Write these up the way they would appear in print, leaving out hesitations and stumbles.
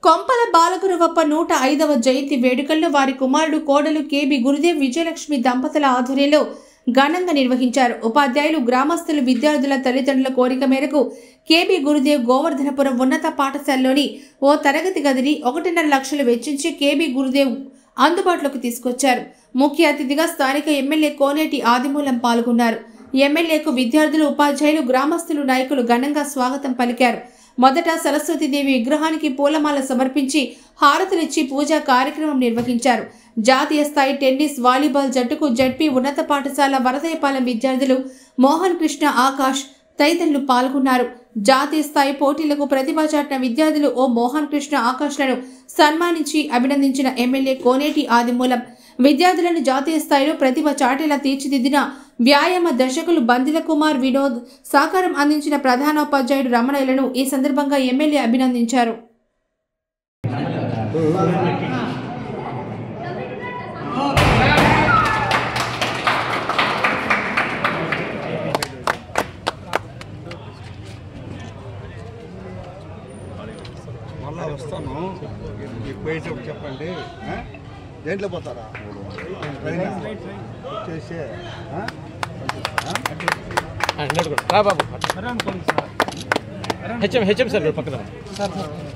కొంపల బాలగురవప్ప 105వ జయంతి వేడుకలను వారి కుమారుడు కోడలు కేబి గురుదేవ్ విజయలక్ష్మి దంపతుల ఆధ్వర్యంలో ఘనంగా నిర్వహించారు. ఉపాధ్యాయులు, గ్రామస్తులు, విద్యార్థుల తల్లిదండ్రుల కోరిక మేరకు కేబి గురుదేవ్ గోవర్ధనపురం ఉన్నత పాఠశాలలోని ఓ తరగతి గదిని 1.5 లక్షలు వెచ్చించి కేబి గురుదేవ్ అందుబాటులోకి తీసుకొచ్చారు. ముఖ్య అతిథిగా స్థానిక ఎమ్మెల్యే కోనేటి ఆదిమూలం పాల్గొన్నారు. ఎమ్మెల్యేకు విద్యార్థులు, ఉపాధ్యాయులు, గ్రామస్తులు, నాయకులు ఘనంగా స్వాగతం పలికారు. మొదట సరస్వతీదేవి విగ్రహానికి పూలమాల సమర్పించి హారతులిచ్చి పూజా కార్యక్రమం నిర్వహించారు. జాతీయ స్థాయి టెన్నిస్, వాలీబాల్ జట్టుకు జడ్పీ ఉన్నత పాఠశాల వరదయపాలెం విద్యార్థులు మోహన్ కృష్ణ, ఆకాష్ తదితరులు పాల్గొన్నారు. జాతీయ స్థాయి పోటీలకు ప్రతిభ చాటిన విద్యార్థులు ఓ మోహన్ కృష్ణ, ఆకాష్లను సన్మానించి అభినందించిన ఎమ్మెల్యే కోనేటి ఆదిమూలం విద్యార్థులను జాతీయ స్థాయిలో ప్రతిభ చాటేలా తీర్చిదిద్దిన వ్యాయామ దర్శకులు బందిల కుమార్, వినోద్ సహకారం అందించిన ప్రధానోపాధ్యాయుడు రమణయ్యలను ఈ సందర్భంగా ఎమ్మెల్యే అభినందించారు. వస్తాను చెప్పండి, దేంట్లో పోతారా చేసే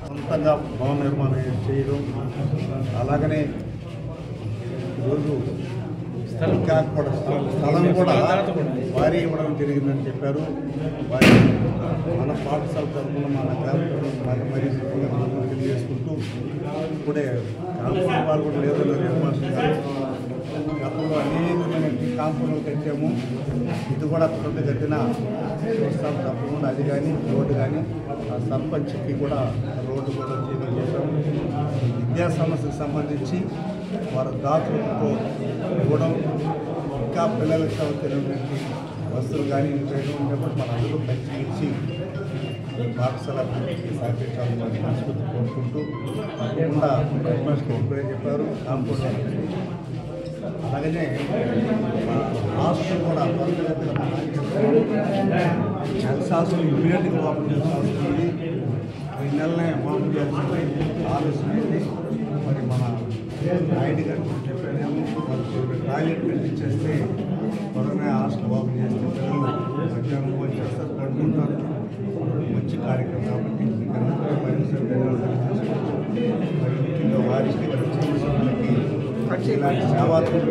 సొంతంగా భవన నిర్మాణం చేయడం, అలాగనే ఈరోజు స్థలం కూడా వారి ఇవ్వడం జరిగిందని చెప్పారు. వారి మన పాఠశాల తరఫున మన గ్రామ తెలియజేసుకుంటూ ఇప్పుడే కాంపౌండ్ వాళ్ళు కూడా లేదన్నారు నిర్మాణం. గతంలో అనేకమైన కాంపౌండ్లు కట్టాము. ఇది కూడా త్వరగా కట్టిన చూస్తాం తప్పకుండా. అది కానీ రోడ్డు కానీ ఆ సర్పంచ్కి కూడా రోడ్డు కూడా చేసాము. విద్యా సమస్యకు సంబంధించి వారి దాతలతో ఇవ్వడం, ఇంకా పిల్లలకు తెలియనటువంటి వస్తువులు కానీ ఉండేటప్పుడు మన అందరూ పరిశీలించి పాఠశాల సహకరించాలని మనస్ఫూర్తి కోరుకుంటూ తప్పకుండా హెడ్మాస్టర్ ఇప్పుడే చెప్పారు కాంపౌండ్. అలాగనే హాస్టల్ కూడా హెల్త్ హాస్టల్ ఇమీడియట్గా ఓపెన్ చేయాల్సింది. ఈ నెలనే ఓపెన్ చేయాల్సింది ఆలోచన. మరి మన నాయుడు గారు చెప్పాము, టాయిలెట్ పెట్టించేస్తే త్వరగా హాస్టల్ ఓపెన్ చేస్తే పిల్లలు మధ్యాహ్నం భోజనం చేస్తారు, పడుకుంటారు. మంచి కార్యక్రమం కాబట్టి ముఖ్యంగా వారికి ఇలాంటి సేవాత్మక